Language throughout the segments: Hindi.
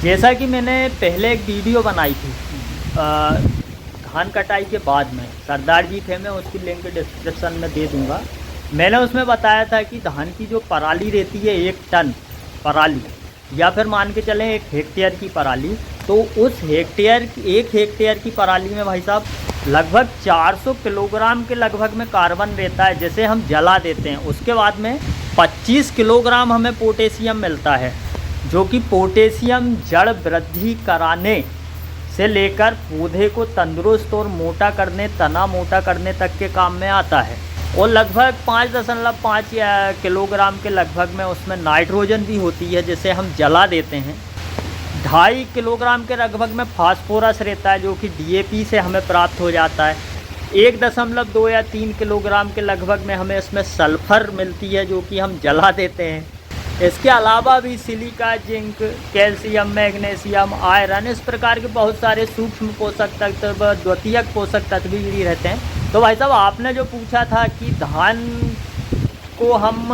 जैसा कि मैंने पहले एक वीडियो बनाई थी धान कटाई के बाद में, सरदार जी थे, मैं उसकी लिंक डिस्क्रिप्शन में दे दूंगा। मैंने उसमें बताया था कि धान की जो पराली रहती है 1 टन पराली, या फिर मान के चलें 1 हेक्टेयर की पराली, तो उस हेक्टेयर 1 हेक्टेयर की पराली में भाई साहब लगभग 400 किलोग्राम के लगभग में कार्बन रहता है, जैसे हम जला देते हैं। उसके बाद में 25 किलोग्राम हमें पोटेशियम मिलता है, जो कि पोटेशियम जड़ वृद्धि कराने से लेकर पौधे को तंदुरुस्त और मोटा करने, तना मोटा करने तक के काम में आता है। और लगभग 5.5 किलोग्राम के लगभग में उसमें नाइट्रोजन भी होती है, जिसे हम जला देते हैं। 2.5 किलोग्राम के लगभग में फास्फोरस रहता है, जो कि DAP से हमें प्राप्त हो जाता है। 1.2 या 3 किलोग्राम के लगभग में हमें इसमें सल्फ़र मिलती है, जो कि हम जला देते हैं। इसके अलावा भी silica, zinc, calcium, magnesium, iron, इस प्रकार के बहुत सारे सूक्ष्म पोषक तत्व, द्वितीयक पोषक तत्व भी रहते हैं। तो भाई साहब, आपने जो पूछा था कि धान को हम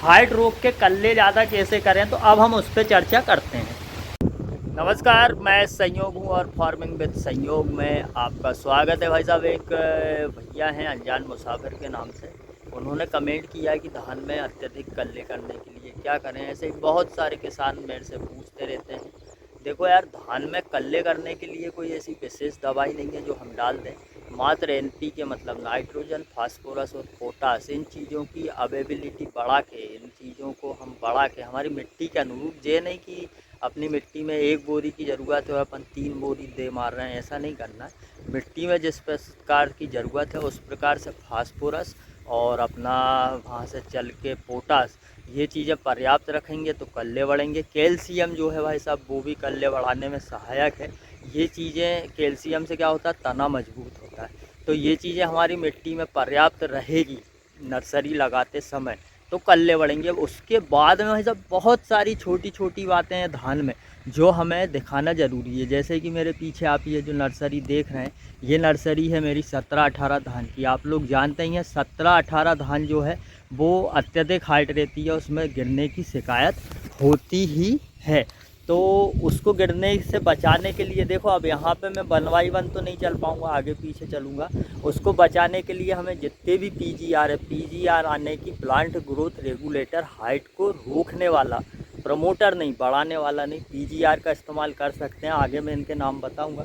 हाइट रोक के कल्ले ज़्यादा कैसे करें, तो अब हम उस पर चर्चा करते हैं। नमस्कार, मैं संयोग हूँ और फार्मिंग विद संयोग में आपका स्वागत है। भाई साहब, एक भैया हैं अनजान मुसाफिर के नाम से, उन्होंने कमेंट किया कि धान में अत्यधिक कल्ले करने के लिए क्या करें। ऐसे ही बहुत सारे किसान मेरे से पूछते रहते हैं। देखो यार, धान में कल्ले करने के लिए कोई ऐसी विशेष दवाई नहीं है जो हम डाल दें। मात्र NPK मतलब नाइट्रोजन, फास्फोरस और पोटास, इन चीज़ों की अवेबिलिटी बढ़ा के, इन चीज़ों को हम बढ़ा के हमारी मिट्टी के अनुरूप, ये नहीं कि अपनी मिट्टी में 1 बोरी की ज़रूरत है और अपन 3 बोरी दे मार रहे हैं, ऐसा नहीं करना है। मिट्टी में जिस प्रकार की ज़रूरत है उस प्रकार से फास्फोरस और अपना वहाँ से चल के पोटास, ये चीज़ें पर्याप्त रखेंगे तो कल्ले बढ़ेंगे। कैल्शियम जो है भाई साहब, वो भी कल्ले बढ़ाने में सहायक है। ये चीज़ें, कैल्शियम से क्या होता है, तना मजबूत होता है। तो ये चीज़ें हमारी मिट्टी में पर्याप्त रहेगी नर्सरी लगाते समय, तो कल्ले बढ़ेंगे। उसके बाद में भाई साहब बहुत सारी छोटी छोटी बातें हैं धान में जो हमें दिखाना ज़रूरी है। जैसे कि मेरे पीछे आप ये जो नर्सरी देख रहे हैं, ये नर्सरी है मेरी 17-18 धान की। आप लोग जानते ही हैं 17-18 धान जो है वो अत्यधिक हाइट रहती है, उसमें गिरने की शिकायत होती ही है। तो उसको गिरने से बचाने के लिए, देखो अब यहाँ पे मैं 1 तो नहीं चल पाऊँगा, आगे पीछे चलूँगा। उसको बचाने के लिए हमें जितने भी PGR है, PGR आने की प्लांट ग्रोथ रेगुलेटर, हाइट को रोकने वाला, प्रमोटर नहीं, बढ़ाने वाला नहीं, PGR का इस्तेमाल कर सकते हैं। आगे मैं इनके नाम बताऊँगा।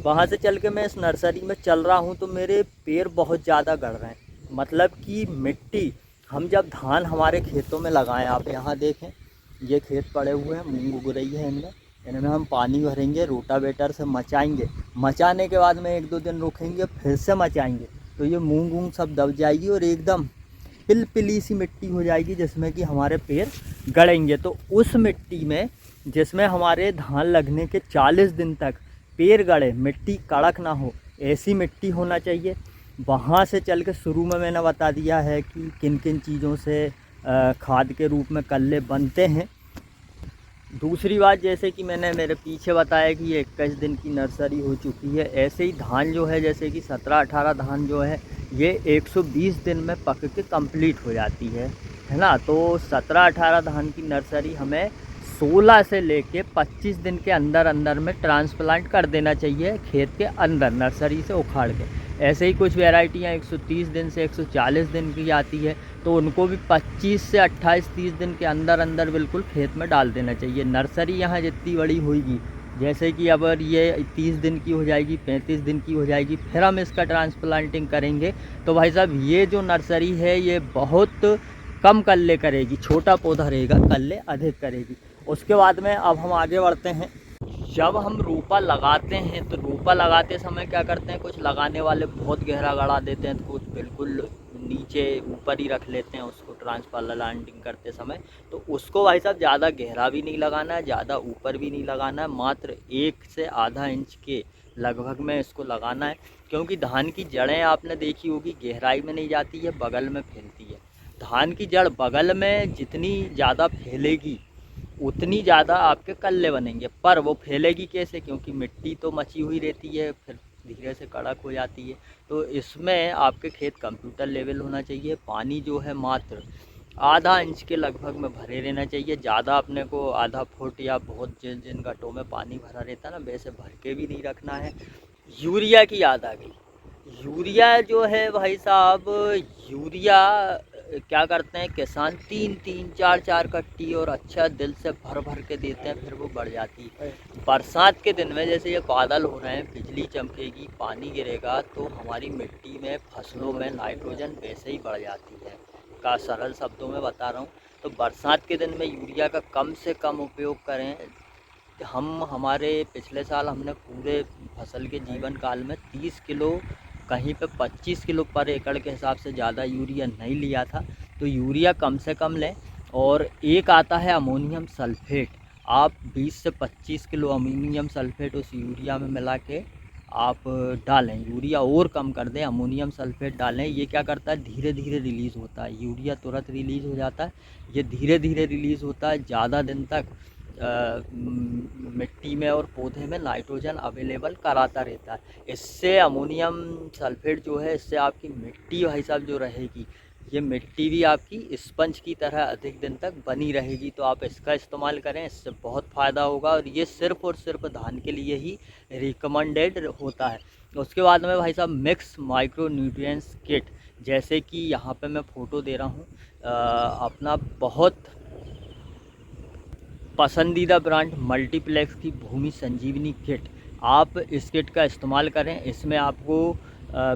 वहाँ से चल के मैं इस नर्सरी में चल रहा हूँ तो मेरे पैर बहुत ज़्यादा गड़ रहे हैं। मतलब कि मिट्टी, हम जब धान हमारे खेतों में लगाएं, आप यहाँ देखें, ये खेत पड़े हुए हैं, मूंग उग रही है इनमें हम पानी भरेंगे, रोटावेटर से मचाएंगे। मचाने के बाद में 1-2 दिन रुकेंगे, फिर से मचाएंगे, तो ये मूंग वूंग सब दब जाएगी और एकदम पिलपिली सी मिट्टी हो जाएगी, जिसमें कि हमारे पैर गड़ेंगे। तो उस मिट्टी में, जिसमें हमारे धान लगने के 40 दिन तक पैर गड़े, मिट्टी कड़क ना हो, ऐसी मिट्टी होना चाहिए। वहाँ से चल के शुरू में मैंने बता दिया है कि किन किन चीज़ों से खाद के रूप में कल्ले बनते हैं। दूसरी बात, जैसे कि मैंने मेरे पीछे बताया कि ये 21 दिन की नर्सरी हो चुकी है, ऐसे ही धान जो है, जैसे कि 17-18 धान जो है ये 120 दिन में पक के कंप्लीट हो जाती है ना। तो 17-18 धान की नर्सरी हमें 16 से लेके 25 दिन के अंदर अंदर में ट्रांसप्लांट कर देना चाहिए खेत के अंदर, नर्सरी से उखाड़ के। ऐसे ही कुछ वैरायटियाँ 130 दिन से 140 दिन की आती है, तो उनको भी 25 से 28-30 दिन के अंदर अंदर बिल्कुल खेत में डाल देना चाहिए। नर्सरी यहाँ जितनी बड़ी होगी, जैसे कि अगर ये 30 दिन की हो जाएगी, 35 दिन की हो जाएगी, फिर हम इसका ट्रांसप्लांटिंग करेंगे, तो भाई साहब ये जो नर्सरी है ये बहुत कम कल्ले करेगी। छोटा पौधा रहेगा, कल्ले अधिक करेगी। उसके बाद में अब हम आगे बढ़ते हैं। जब हम रोपा लगाते हैं तो रोपा लगाते समय क्या करते हैं, कुछ लगाने वाले बहुत गहरा गड़ा देते हैं, तो कुछ बिल्कुल नीचे ऊपर ही रख लेते हैं उसको ट्रांसप्लांटिंग करते समय। तो उसको भाई साहब ज़्यादा गहरा भी नहीं लगाना है, ज़्यादा ऊपर भी नहीं लगाना है, मात्र 1 से आधा इंच के लगभग में इसको लगाना है। क्योंकि धान की जड़ें आपने देखी होगी गहराई में नहीं जाती है, बगल में फैलती है। धान की जड़ बगल में जितनी ज़्यादा फैलेगी उतनी ज़्यादा आपके कल्ले बनेंगे, पर वो फैलेगी कैसे, क्योंकि मिट्टी तो मची हुई रहती है, फिर धीरे से कड़क हो जाती है। तो इसमें आपके खेत कंप्यूटर लेवल होना चाहिए। पानी जो है मात्र आधा इंच के लगभग में भरे रहना चाहिए। ज़्यादा अपने को आधा फुट या बहुत जिन गड्ढों में पानी भरा रहता है ना, वैसे भर के भी नहीं रखना है। यूरिया की याद आ गई। यूरिया जो है भाई साहब, यूरिया क्या करते हैं किसान, 3-3 4-4 कट्टी और अच्छा दिल से भर भर के देते हैं, फिर वो बढ़ जाती है। बरसात के दिन में जैसे ये बादल हो रहे हैं, बिजली चमकेगी, पानी गिरेगा, तो हमारी मिट्टी में, फसलों में नाइट्रोजन वैसे ही बढ़ जाती है। का सरल शब्दों में बता रहा हूँ। तो बरसात के दिन में यूरिया का कम से कम उपयोग करें। हमारे पिछले साल हमने पूरे फसल के जीवन काल में 30 किलो, कहीं पे 25 किलो पर एकड़ के हिसाब से ज़्यादा यूरिया नहीं लिया था। तो यूरिया कम से कम लें। और एक आता है अमोनियम सल्फेट, आप 20 से 25 किलो अमोनियम सल्फेट उस यूरिया में मिला के आप डालें। यूरिया और कम कर दें, अमोनियम सल्फेट डालें। ये क्या करता है, धीरे धीरे रिलीज़ होता है। यूरिया तुरंत रिलीज़ हो जाता है, ये धीरे धीरे रिलीज़ होता है। ज़्यादा दिन तक मिट्टी में और पौधे में नाइट्रोजन अवेलेबल कराता रहता है। इससे अमोनियम सल्फेट जो है, इससे आपकी मिट्टी भाई साहब जो रहेगी, ये मिट्टी भी आपकी स्पंज की तरह अधिक दिन तक बनी रहेगी। तो आप इसका इस्तेमाल करें, इससे बहुत फ़ायदा होगा। और ये सिर्फ़ और सिर्फ धान के लिए ही रिकमेंडेड होता है। उसके बाद में भाई साहब मिक्स माइक्रो न्यूट्रिएंट्स किट, जैसे कि यहाँ पे मैं फ़ोटो दे रहा हूँ, अपना बहुत पसंदीदा ब्रांड मल्टीप्लेक्स की भूमि संजीवनी किट, आप इस किट का इस्तेमाल करें। इसमें आपको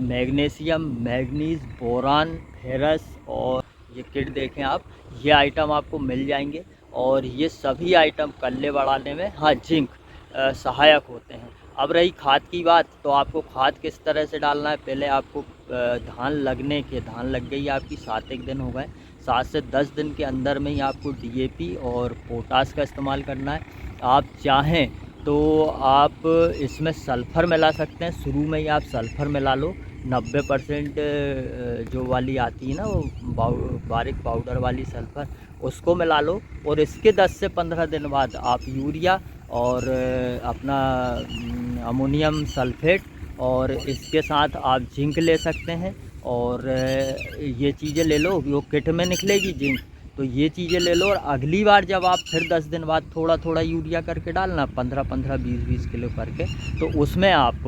मैग्नीशियम, मैग्नीज, बोरान, फेरस और ये किट देखें आप, ये आइटम आपको मिल जाएंगे। और ये सभी आइटम कल्ले बढ़ाने में, हाँ, जिंक सहायक होते हैं। अब रही खाद की बात, तो आपको खाद किस तरह से डालना है। पहले आपको धान लग गई आपकी 7 दिन हो गए, 7 से 10 दिन के अंदर में ही आपको डीएपी और पोटास का इस्तेमाल करना है। आप चाहें तो आप इसमें सल्फ़र मिला सकते हैं। शुरू में ही आप सल्फ़र मिला लो, 90% जो वाली आती है ना, वो बारीक पाउडर वाली सल्फ़र, उसको मिला लो। और इसके 10 से 15 दिन बाद आप यूरिया और अपना अमोनियम सल्फेट और इसके साथ आप जिंक ले सकते हैं। और ये चीज़ें ले लो, वो किट में निकलेगी जिंक, तो ये चीज़ें ले लो। और अगली बार जब आप फिर 10 दिन बाद थोड़ा थोड़ा यूरिया करके डालना, 15-15, 20-20 किलो करके, तो उसमें आप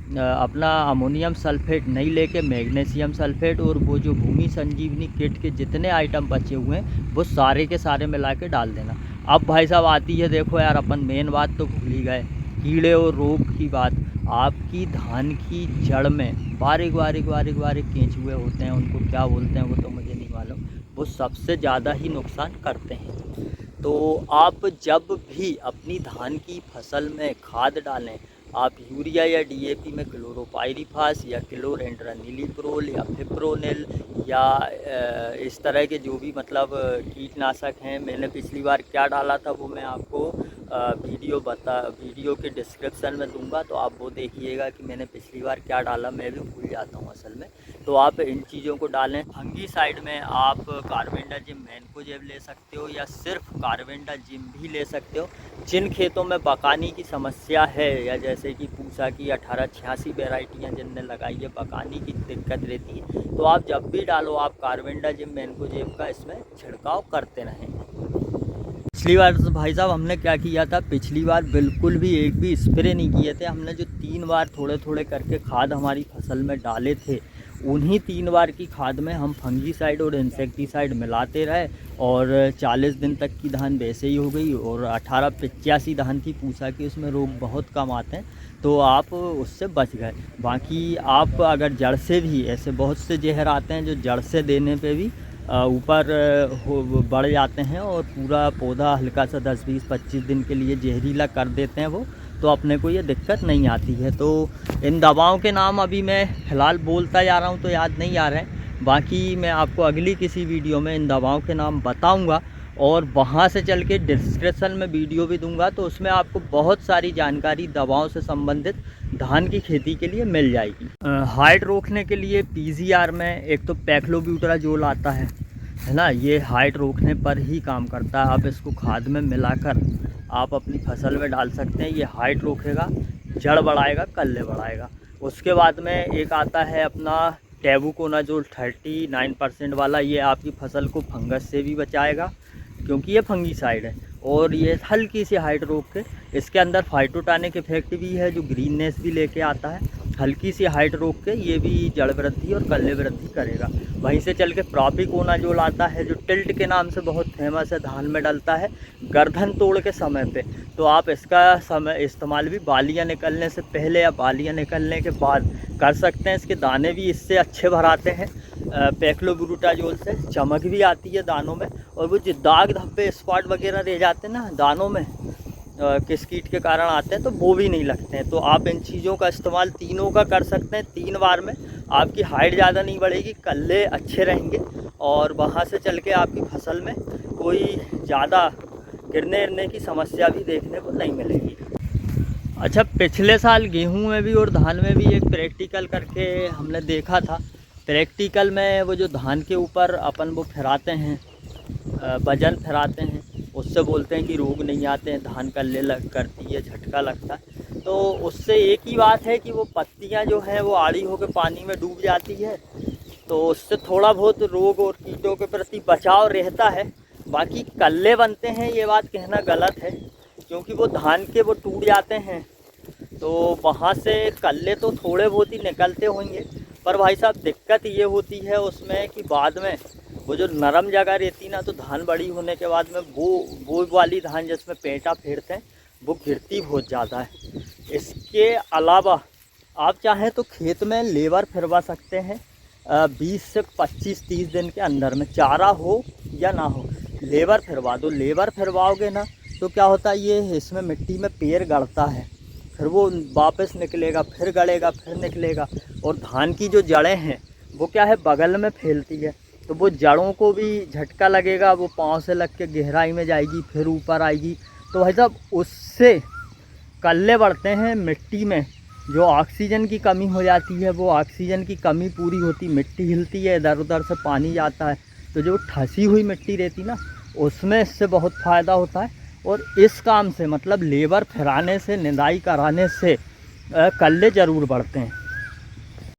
अपना अमोनियम सल्फेट नहीं लेके मैग्नीशियम सल्फेट और वो जो भूमि संजीवनी किट के जितने आइटम बचे हुए हैं, वो सारे के सारे मिला के डाल देना। अब भाई साहब आती है, देखो यार, अपन मेन बात तो भूल ही गए, कीड़े और रोग की बात। आपकी धान की जड़ में बारीक बारीक बारीक बारीक केंचुए होते हैं, उनको क्या बोलते हैं वो तो मुझे नहीं मालूम, वो सबसे ज़्यादा ही नुकसान करते हैं। तो आप जब भी अपनी धान की फसल में खाद डालें, आप यूरिया या डीएपी में क्लोरोपाइरीफास या क्लोरेंट्रानिलीप्रोल या फिप्रोनिल या इस तरह के जो भी मतलब कीटनाशक हैं, मैंने पिछली बार क्या डाला था वो मैं आपको वीडियो के डिस्क्रिप्शन में दूंगा, तो आप वो देखिएगा कि मैंने पिछली बार क्या डाला, मैं भी भूल जाता हूँ असल में। तो आप इन चीज़ों को डालें। फंगीसाइड में आप कार्बेंडाजिम मैनकोजेब ले सकते हो या सिर्फ कार्बेंडाजिम भी ले सकते हो। जिन खेतों में बकानी की समस्या है, या जैसे कि पूसा की 1886 वेराइटियाँ जिनने लगाई है, बकानी की दिक्कत रहती है, तो आप जब भी डालो आप कार्बेंडाजिम मैनकोजेब का इसमें छिड़काव करते रहें। पिछली बार तो भाई साहब हमने क्या किया था, पिछली बार बिल्कुल भी एक भी स्प्रे नहीं किए थे। हमने जो 3 बार थोड़े थोड़े करके खाद हमारी फसल में डाले थे, उन्हीं 3 बार की खाद में हम फंगीसाइड और इंसेक्टिसाइड मिलाते रहे। और 40 दिन तक की धान वैसे ही हो गई। और 1885 धान थी पूसा की, उसमें रोग बहुत कम आते हैं, तो आप उससे बच गए। बाकी आप अगर जड़ से भी, ऐसे बहुत से जहर आते हैं जो जड़ से देने पे भी ऊपर बढ़ जाते हैं और पूरा पौधा हल्का सा 10, 20, 25 दिन के लिए जहरीला कर देते हैं वो, तो अपने को ये दिक्कत नहीं आती है। तो इन दवाओं के नाम अभी मैं फ़िलहाल बोलता जा रहा हूँ तो याद नहीं आ रहे हैं। बाकी मैं आपको अगली किसी वीडियो में इन दवाओं के नाम बताऊँगा, और वहाँ से चल के डिस्क्रिप्शन में वीडियो भी दूंगा, तो उसमें आपको बहुत सारी जानकारी दवाओं से संबंधित धान की खेती के लिए मिल जाएगी। हाइट रोकने के लिए पीजीआर में एक तो पैक्लोब्यूटाजोल आता है ना, ये हाइट रोकने पर ही काम करता है। आप इसको खाद में मिलाकर आप अपनी फसल में डाल सकते हैं, ये हाइट रोकेगा, जड़ बढ़ाएगा, कल्ले बढ़ाएगा। उसके बाद में एक आता है अपना टेबुकोनाजोल 39% वाला, ये आपकी फसल को फंगस से भी बचाएगा क्योंकि ये फंगीसाइड है। और ये हल्की सी हाइट रोक के, इसके अंदर फाइटोटॉनिक इफेक्ट भी है जो ग्रीननेस भी लेके आता है। हल्की सी हाइट रोक के ये भी जड़ वृद्धि और कल्ले वृद्धि करेगा। वहीं से चल के प्रोपिकोनाजोल आता है जो टिल्ट के नाम से बहुत फेमस है, धान में डलता है गर्दन तोड़ के समय पे। तो आप इसका समय इस्तेमाल भी बालियाँ निकलने से पहले या बालियाँ निकलने के बाद कर सकते हैं। इसके दाने भी इससे अच्छे भराते हैं पैक्लोब्यूटाजोल से, चमक भी आती है दानों में। और वो जो दाग धब्बे स्पॉट वगैरह रह जाते हैं ना दानों में, किस कीट के कारण आते हैं, तो वो भी नहीं लगते हैं। तो आप इन चीज़ों का इस्तेमाल तीनों का कर सकते हैं 3 बार में। आपकी हाइट ज़्यादा नहीं बढ़ेगी, कल्ले अच्छे रहेंगे और वहाँ से चल के आपकी फसल में कोई ज़्यादा गिरने की समस्या भी देखने को नहीं मिलेगी। अच्छा, पिछले साल गेहूं में भी और धान में भी एक प्रैक्टिकल करके हमने देखा था। प्रैक्टिकल में वो जो धान के ऊपर अपन वो फिराते हैं, वजन फिराते हैं, उससे बोलते हैं कि रोग नहीं आते हैं, धान कल्ले लग करती है, झटका लगता है। तो उससे एक ही बात है कि वो पत्तियां जो हैं वो आड़ी होकर पानी में डूब जाती है, तो उससे थोड़ा बहुत रोग और कीटों के प्रति बचाव रहता है। बाकी कल्ले बनते हैं ये बात कहना गलत है, क्योंकि वो धान के वो टूट जाते हैं तो वहाँ से कल्ले तो थोड़े बहुत ही निकलते होंगे। पर भाई साहब दिक्कत ये होती है उसमें कि बाद में वो जो नरम जगह रहती ना, तो धान बड़ी होने के बाद में वो वाली धान जिसमें पेंटा फेरते हैं वो गिरती बहुत ज़्यादा है। इसके अलावा आप चाहें तो खेत में लेबर फिरवा सकते हैं 20 से 25-30 दिन के अंदर में, चारा हो या ना हो लेबर फिरवा दो। लेबर फिरवाओगे ना तो क्या होता है, ये इसमें मिट्टी में पेड़ गड़ता है, फिर वो वापस निकलेगा, फिर गड़ेगा, फिर निकलेगा। और धान की जो जड़ें हैं वो क्या है बगल में फैलती है, तो वो जड़ों को भी झटका लगेगा, वो पाँव से लग के गहराई में जाएगी, फिर ऊपर आएगी। तो भाई साहब उससे कल्ले बढ़ते हैं। मिट्टी में जो ऑक्सीजन की कमी हो जाती है, वो ऑक्सीजन की कमी पूरी होती, मिट्टी हिलती है, इधर उधर से पानी जाता है, तो जो ठसी हुई मिट्टी रहती ना उसमें इससे बहुत फ़ायदा होता है। और इस काम से मतलब लेबर फिराने से, निदाई कराने से कल्ले ज़रूर बढ़ते हैं।